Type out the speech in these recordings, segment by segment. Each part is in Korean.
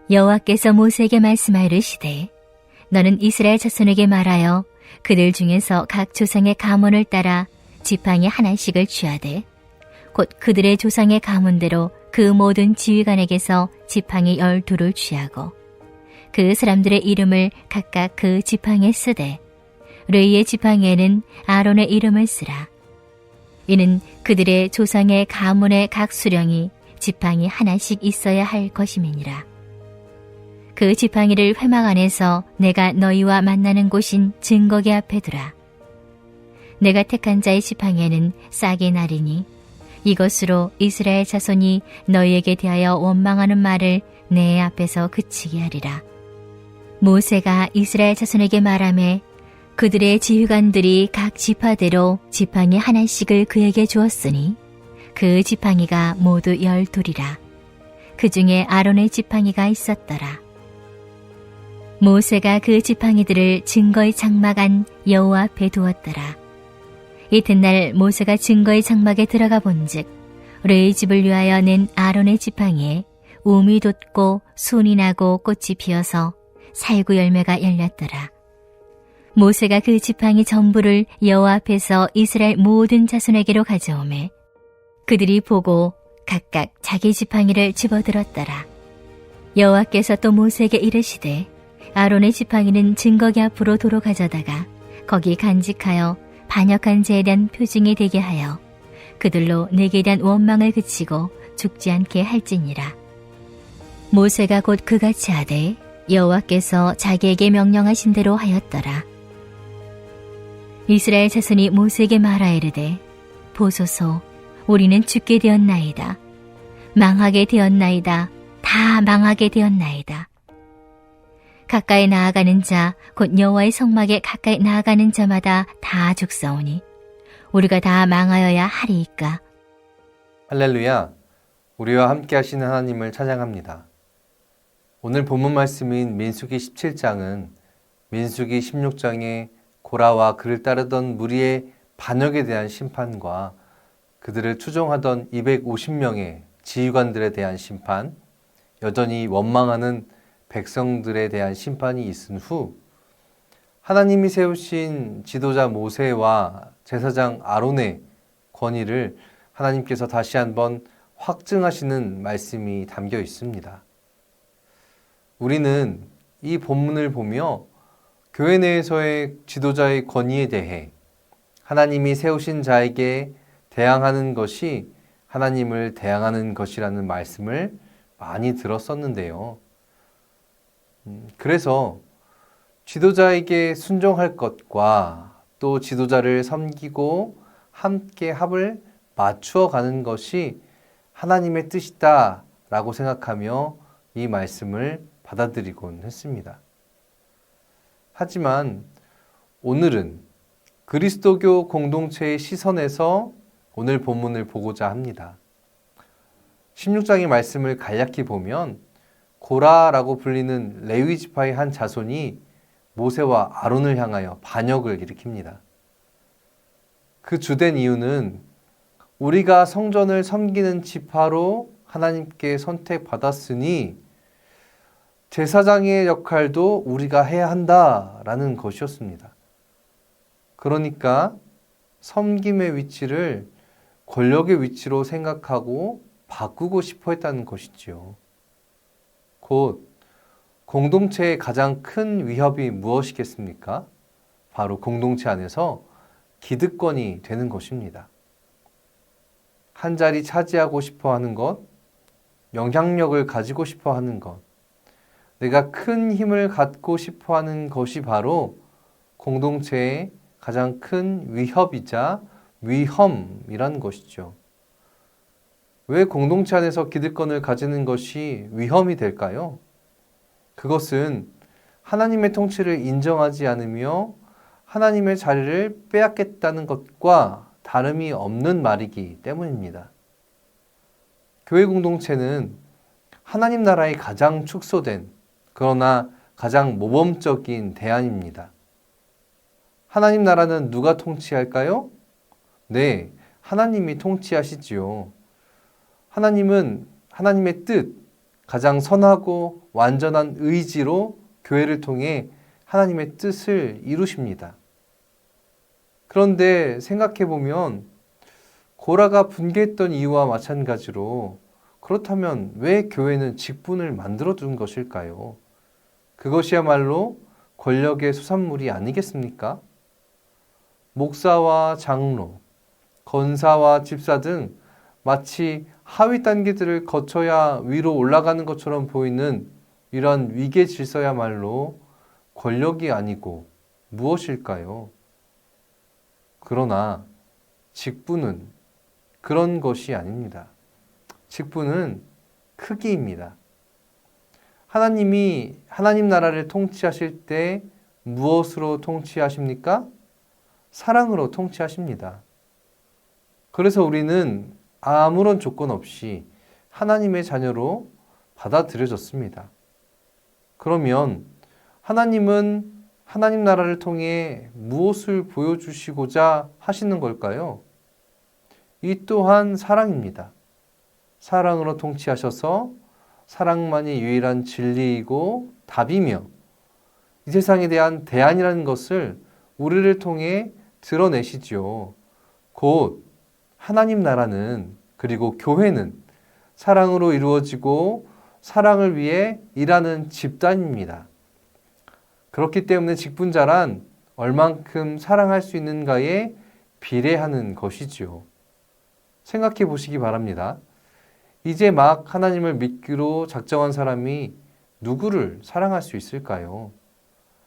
여호와께서 모세에게 말씀하이르시되 너는 이스라엘 자손에게 말하여 그들 중에서 각 조상의 가문을 따라 지팡이 하나씩을 취하되 곧 그들의 조상의 가문대로 그 모든 지휘관에게서 지팡이 12를 취하고 그 사람들의 이름을 각각 그 지팡이에 쓰되 레위의 지팡이에는 아론의 이름을 쓰라. 이는 그들의 조상의 가문의 각 수령이 지팡이 하나씩 있어야 할 것임이니라. 그 지팡이를 회막 안에서 내가 너희와 만나는 곳인 증거계 앞에 두라. 내가 택한 자의 지팡이에는 싹이 나리니 이것으로 이스라엘 자손이 너희에게 대하여 원망하는 말을 내 앞에서 그치게 하리라. 모세가 이스라엘 자손에게 말하매 그들의 지휘관들이 각 지파대로 지팡이 하나씩을 그에게 주었으니 그 지팡이가 모두 12이라. 그 중에 아론의 지팡이가 있었더라. 모세가 그 지팡이들을 증거의 장막 안 여호와 앞에 두었더라. 이튿날 모세가 증거의 장막에 들어가 본즉 레위 집을 위하여 낸 아론의 지팡이에 움이 돋고 순이 나고 꽃이 피어서 살구 열매가 열렸더라. 모세가 그 지팡이 전부를 여호와 앞에서 이스라엘 모든 자손에게로 가져오매 그들이 보고 각각 자기 지팡이를 집어들었더라. 여호와께서 또 모세에게 이르시되 아론의 지팡이는 증거계 앞으로 도로 가져다가 거기 간직하여 반역한 자에 대한 표징이 되게 하여 그들로 내게 대한 원망을 그치고 죽지 않게 할지니라. 모세가 곧 그같이 하되 여호와께서 자기에게 명령하신 대로 하였더라. 이스라엘 자손이 모세에게 말하이르되 보소서 우리는 죽게 되었나이다. 망하게 되었나이다. 다 망하게 되었나이다. 가까이 나아가는 자, 곧 여호와의 성막에 가까이 나아가는 자마다 다 죽사오니 우리가 다 망하여야 하리이까. 할렐루야, 우리와 함께 하시는 하나님을 찬양합니다. 오늘 본문 말씀인 민수기 17장은 민수기 16장의 고라와 그를 따르던 무리의 반역에 대한 심판과 그들을 추종하던 250명의 지휘관들에 대한 심판, 여전히 원망하는 백성들에 대한 심판이 있은 후 하나님이 세우신 지도자 모세와 제사장 아론의 권위를 하나님께서 다시 한번 확증하시는 말씀이 담겨 있습니다. 우리는 이 본문을 보며 교회 내에서의 지도자의 권위에 대해 하나님이 세우신 자에게 대항하는 것이 하나님을 대항하는 것이라는 말씀을 많이 들었었는데요. 그래서 지도자에게 순종할 것과 또 지도자를 섬기고 함께 합을 맞추어 가는 것이 하나님의 뜻이다 라고 생각하며 이 말씀을 받아들이곤 했습니다. 하지만 오늘은 그리스도교 공동체의 시선에서 오늘 본문을 보고자 합니다. 16장의 말씀을 간략히 보면 고라라고 불리는 레위 지파의 한 자손이 모세와 아론을 향하여 반역을 일으킵니다. 그 주된 이유는 우리가 성전을 섬기는 지파로 하나님께 선택받았으니 제사장의 역할도 우리가 해야 한다라는 것이었습니다. 그러니까 섬김의 위치를 권력의 위치로 생각하고 바꾸고 싶어 했다는 것이지요. 곧 공동체의 가장 큰 위협이 무엇이겠습니까? 바로 공동체 안에서 기득권이 되는 것입니다. 한 자리 차지하고 싶어 하는 것, 영향력을 가지고 싶어 하는 것, 내가 큰 힘을 갖고 싶어 하는 것이 바로 공동체의 가장 큰 위협이자 위험이란 것이죠. 왜 공동체 안에서 기득권을 가지는 것이 위험이 될까요? 그것은 하나님의 통치를 인정하지 않으며 하나님의 자리를 빼앗겠다는 것과 다름이 없는 말이기 때문입니다. 교회 공동체는 하나님 나라의 가장 축소된 그러나 가장 모범적인 대안입니다. 하나님 나라는 누가 통치할까요? 네, 하나님이 통치하시지요. 하나님은 하나님의 뜻, 가장 선하고 완전한 의지로 교회를 통해 하나님의 뜻을 이루십니다. 그런데 생각해보면 고라가 분개했던 이유와 마찬가지로 그렇다면 왜 교회는 직분을 만들어 둔 것일까요? 그것이야말로 권력의 수산물이 아니겠습니까? 목사와 장로, 권사와 집사 등 마치 하위 단계들을 거쳐야 위로 올라가는 것처럼 보이는 이런 위계 질서야말로 권력이 아니고 무엇일까요? 그러나 직분은 그런 것이 아닙니다. 직분은 크기입니다. 하나님이 하나님 나라를 통치하실 때 무엇으로 통치하십니까? 사랑으로 통치하십니다. 그래서 우리는 아무런 조건 없이 하나님의 자녀로 받아들여졌습니다. 그러면 하나님은 하나님 나라를 통해 무엇을 보여주시고자 하시는 걸까요? 이 또한 사랑입니다. 사랑으로 통치하셔서 사랑만이 유일한 진리이고 답이며 이 세상에 대한 대안이라는 것을 우리를 통해 드러내시지요. 곧 하나님 나라는 그리고 교회는 사랑으로 이루어지고 사랑을 위해 일하는 집단입니다. 그렇기 때문에 직분자란 얼만큼 사랑할 수 있는가에 비례하는 것이지요. 생각해 보시기 바랍니다. 이제 막 하나님을 믿기로 작정한 사람이 누구를 사랑할 수 있을까요?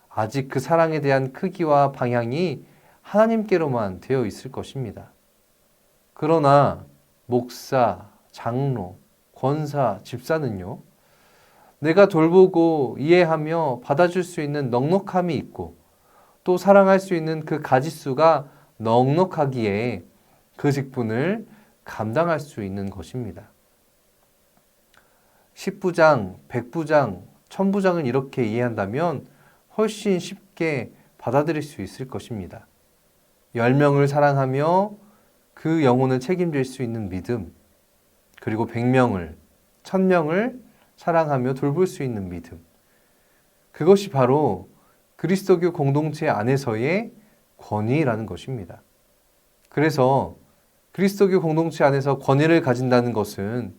아직 그 사랑에 대한 크기와 방향이 하나님께로만 되어 있을 것입니다. 그러나 목사, 장로, 권사, 집사는요, 내가 돌보고 이해하며 받아줄 수 있는 넉넉함이 있고 또 사랑할 수 있는 그 가짓수가 넉넉하기에 그 직분을 감당할 수 있는 것입니다. 10부장, 100부장, 1000부장을 이렇게 이해한다면 훨씬 쉽게 받아들일 수 있을 것입니다. 10명을 사랑하며 그 영혼을 책임질 수 있는 믿음, 그리고 100명을, 1000명을 사랑하며 돌볼 수 있는 믿음. 그것이 바로 그리스도교 공동체 안에서의 권위라는 것입니다. 그래서 그리스도교 공동체 안에서 권위를 가진다는 것은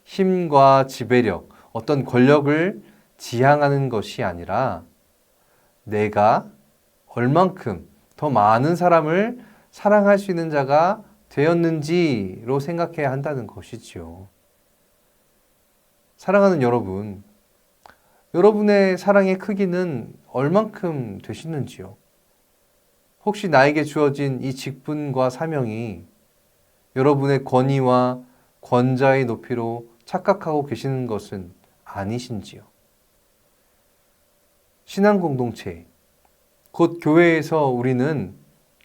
힘과 지배력, 어떤 권력을 지향하는 것이 아니라 내가 얼만큼 더 많은 사람을 사랑할 수 있는 자가 되었는지로 생각해야 한다는 것이지요. 사랑하는 여러분, 여러분의 사랑의 크기는 얼만큼 되시는지요? 혹시 나에게 주어진 이 직분과 사명이 여러분의 권위와 권자의 높이로 착각하고 계시는 것은 아니신지요? 신앙 공동체, 곧 교회에서 우리는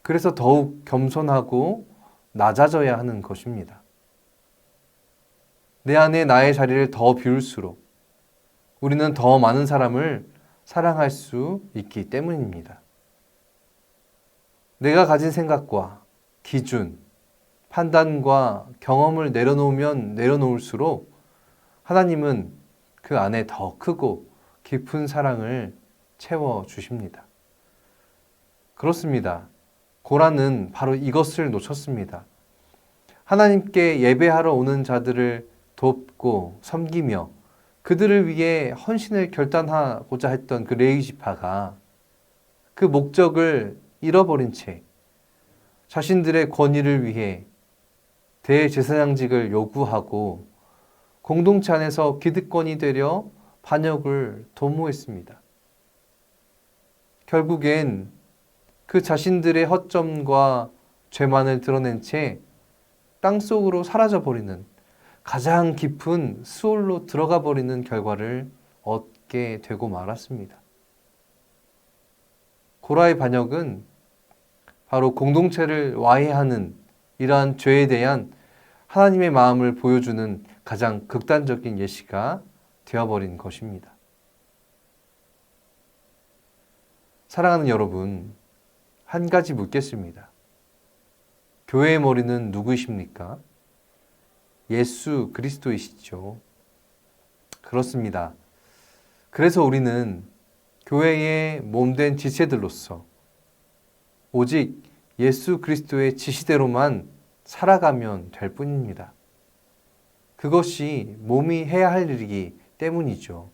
그래서 더욱 겸손하고 낮아져야 하는 것입니다. 내 안에 나의 자리를 더 비울수록 우리는 더 많은 사람을 사랑할 수 있기 때문입니다. 내가 가진 생각과 기준, 판단과 경험을 내려놓으면 내려놓을수록 하나님은 그 안에 더 크고 깊은 사랑을 채워주십니다. 그렇습니다. 고라는 바로 이것을 놓쳤습니다. 하나님께 예배하러 오는 자들을 돕고 섬기며 그들을 위해 헌신을 결단하고자 했던 그 레위 지파가 그 목적을 잃어버린 채 자신들의 권위를 위해 대제사장직을 요구하고 공동체 안에서 기득권이 되려 반역을 도모했습니다. 결국엔 그 자신들의 허점과 죄만을 드러낸 채 땅속으로 사라져버리는 가장 깊은 수월로 들어가 버리는 결과를 얻게 되고 말았습니다. 고라의 반역은 바로 공동체를 와해하는 이러한 죄에 대한 하나님의 마음을 보여주는 가장 극단적인 예시가 되어버린 것입니다. 사랑하는 여러분, 한 가지 묻겠습니다. 교회의 머리는 누구이십니까? 예수 그리스도이시죠. 그렇습니다. 그래서 우리는 교회의 몸된 지체들로서 오직 예수 그리스도의 지시대로만 살아가면 될 뿐입니다. 그것이 몸이 해야 할 일이기 때문이죠.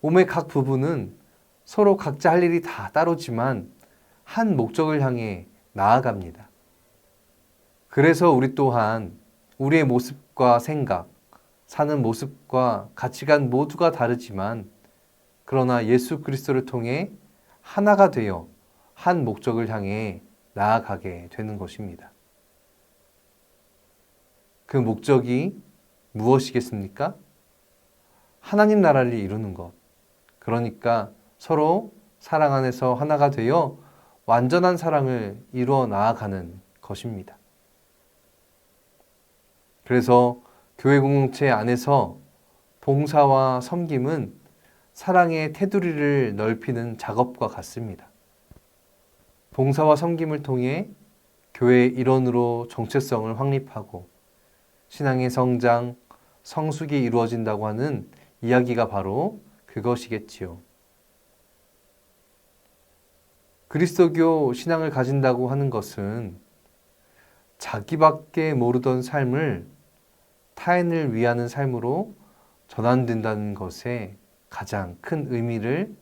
몸의 각 부분은 서로 각자 할 일이 다 따르지만 한 목적을 향해 나아갑니다. 그래서 우리 또한 우리의 모습과 생각, 사는 모습과 가치관 모두가 다르지만 그러나 예수 그리스도를 통해 하나가 되어 한 목적을 향해 나아가게 되는 것입니다. 그 목적이 무엇이겠습니까? 하나님 나라를 이루는 것. 그러니까 서로 사랑 안에서 하나가 되어 완전한 사랑을 이루어 나아가는 것입니다. 그래서 교회 공동체 안에서 봉사와 섬김은 사랑의 테두리를 넓히는 작업과 같습니다. 봉사와 섬김을 통해 교회의 일원으로 정체성을 확립하고 신앙의 성장, 성숙이 이루어진다고 하는 이야기가 바로 그것이겠지요. 그리스도교 신앙을 가진다고 하는 것은 자기밖에 모르던 삶을 타인을 위하는 삶으로 전환된다는 것에 가장 큰 의미를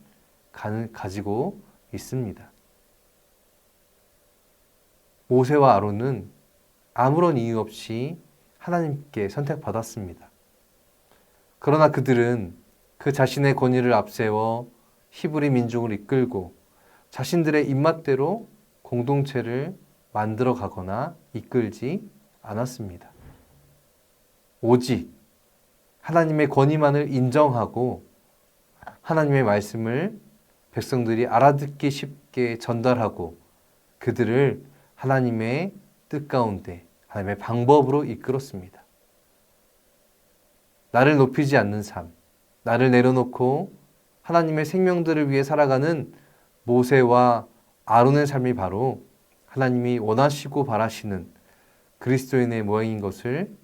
가지고 있습니다. 모세와 아론은 아무런 이유 없이 하나님께 선택받았습니다. 그러나 그들은 그 자신의 권위를 앞세워 히브리 민중을 이끌고 자신들의 입맛대로 공동체를 만들어 가거나 이끌지 않았습니다. 오직 하나님의 권위만을 인정하고 하나님의 말씀을 백성들이 알아듣기 쉽게 전달하고 그들을 하나님의 뜻 가운데 하나님의 방법으로 이끌었습니다. 나를 높이지 않는 삶, 나를 내려놓고 하나님의 생명들을 위해 살아가는 모세와 아론의 삶이 바로 하나님이 원하시고 바라시는 그리스도인의 모양인 것을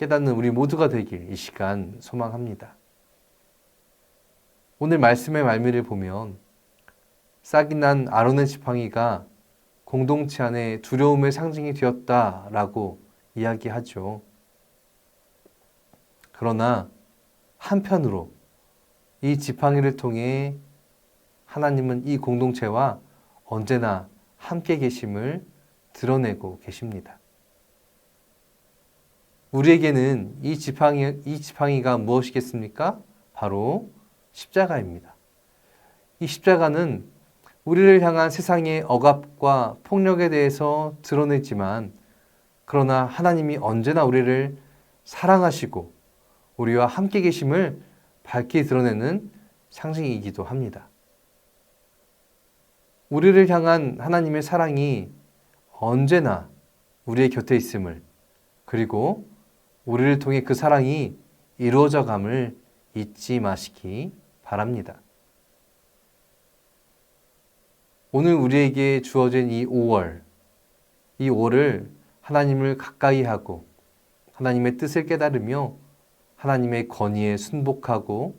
깨닫는 우리 모두가 되길 이 시간 소망합니다. 오늘 말씀의 말미를 보면 싹이 난 아론의 지팡이가 공동체 안에 두려움의 상징이 되었다라고 이야기하죠. 그러나 한편으로 이 지팡이를 통해 하나님은 이 공동체와 언제나 함께 계심을 드러내고 계십니다. 우리에게는 이 지팡이가 무엇이겠습니까? 바로 십자가입니다. 이 십자가는 우리를 향한 세상의 억압과 폭력에 대해서 드러내지만 그러나 하나님이 언제나 우리를 사랑하시고 우리와 함께 계심을 밝히 드러내는 상징이기도 합니다. 우리를 향한 하나님의 사랑이 언제나 우리의 곁에 있음을 그리고 우리를 통해 그 사랑이 이루어져 감을 잊지 마시기 바랍니다. 오늘 우리에게 주어진 이 5월, 이 5월을 하나님을 가까이 하고 하나님의 뜻을 깨달으며 하나님의 권위에 순복하고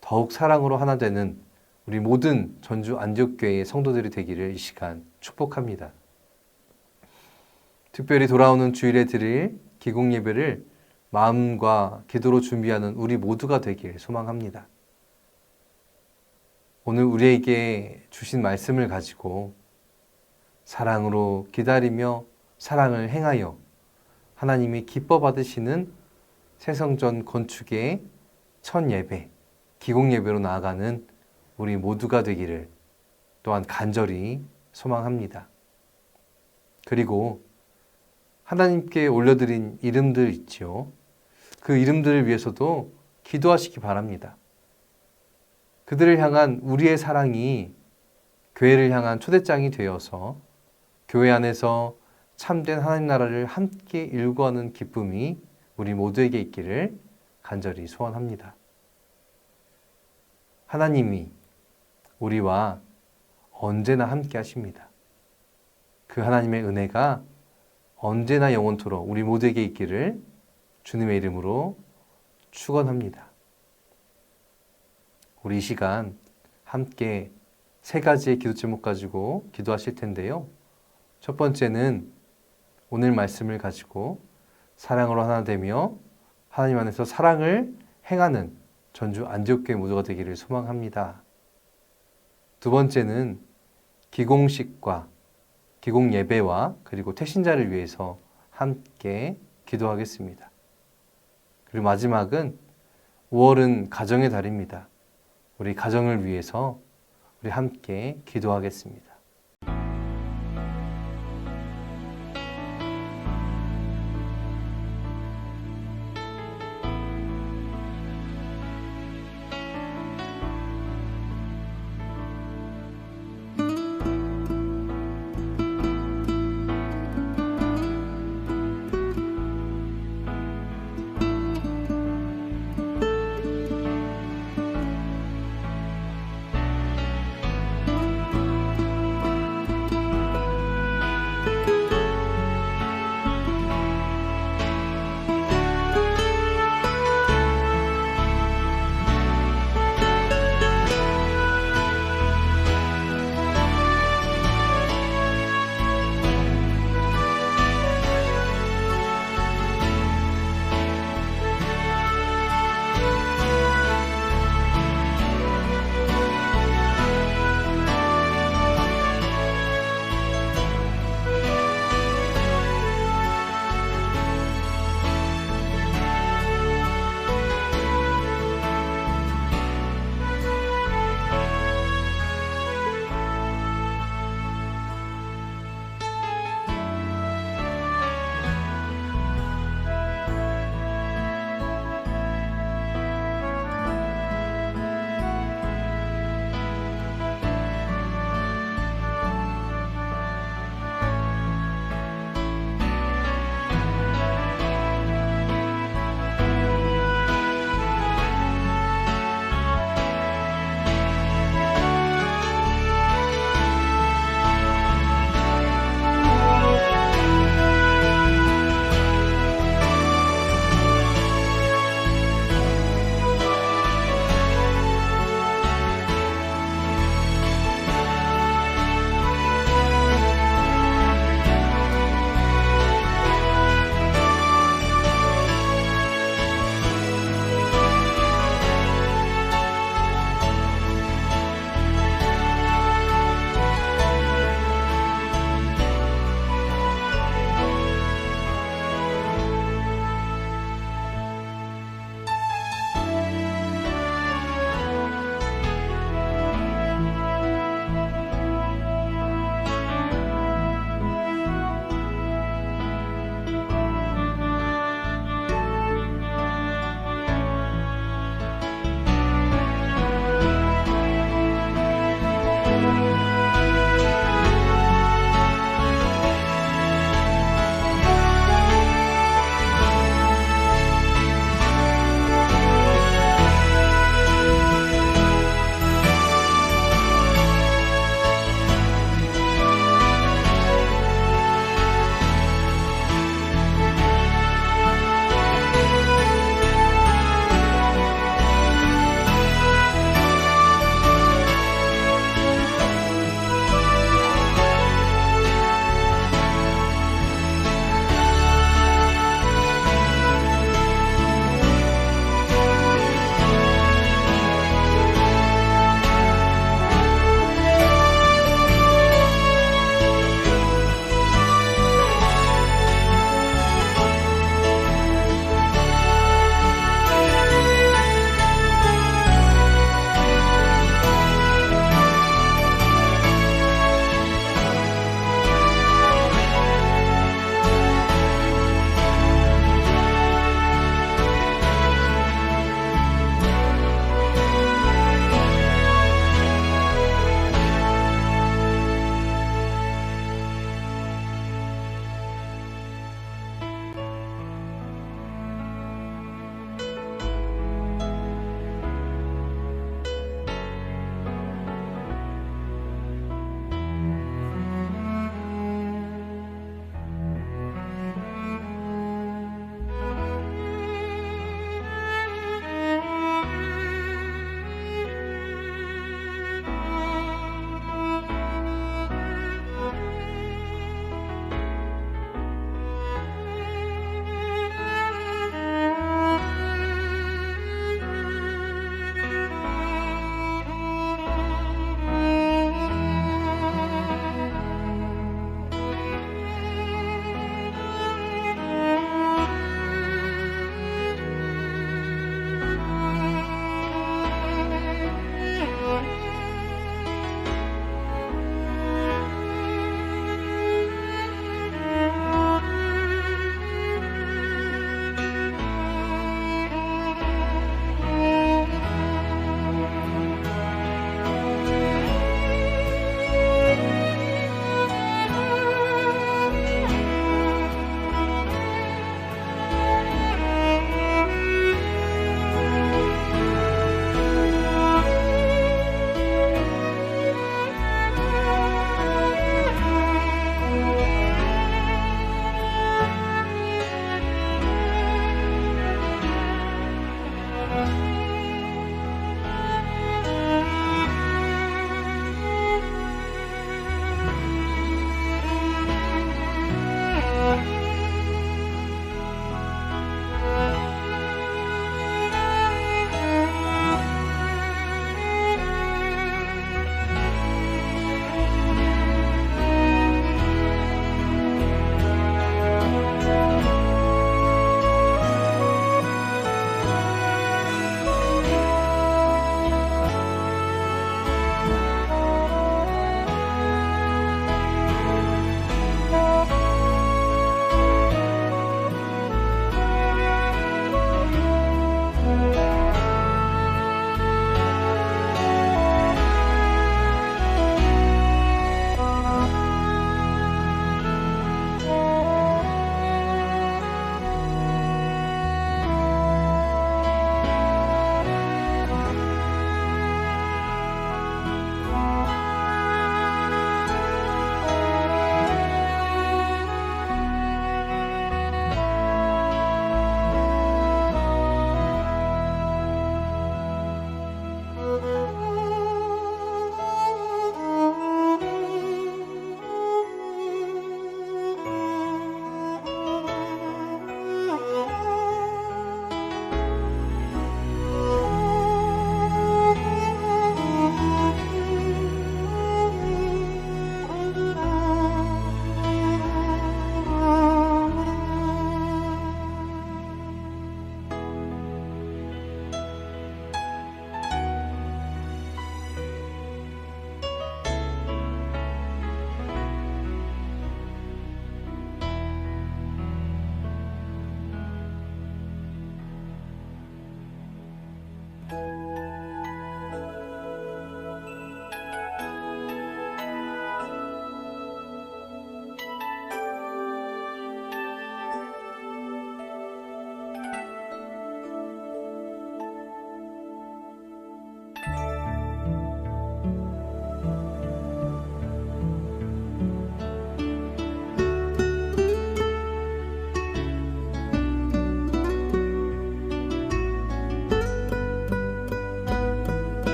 더욱 사랑으로 하나 되는 우리 모든 전주 안디옥교회의 성도들이 되기를 이 시간 축복합니다. 특별히 돌아오는 주일에 드릴 기공 예배를 마음과 기도로 준비하는 우리 모두가 되길 소망합니다. 오늘 우리에게 주신 말씀을 가지고 사랑으로 기다리며 사랑을 행하여 하나님이 기뻐 받으시는 새성전 건축의 첫 예배, 기공 예배로 나아가는 우리 모두가 되기를 또한 간절히 소망합니다. 그리고 하나님께 올려드린 이름들 있지요. 그 이름들을 위해서도 기도하시기 바랍니다. 그들을 향한 우리의 사랑이 교회를 향한 초대장이 되어서 교회 안에서 참된 하나님 나라를 함께 일구하는 기쁨이 우리 모두에게 있기를 간절히 소원합니다. 하나님이 우리와 언제나 함께 하십니다. 그 하나님의 은혜가 언제나 영원토록 우리 모두에게 있기를 주님의 이름으로 축원합니다. 우리 이 시간 함께 세 가지의 기도 제목 가지고 기도하실 텐데요. 첫 번째는 오늘 말씀을 가지고 사랑으로 하나 되며 하나님 안에서 사랑을 행하는 전주 안디옥교회 모두가 되기를 소망합니다. 두 번째는 기공식과 기공 예배와 그리고 태신자를 위해서 함께 기도하겠습니다. 그리고 마지막은 5월은 가정의 달입니다. 우리 가정을 위해서 우리 함께 기도하겠습니다.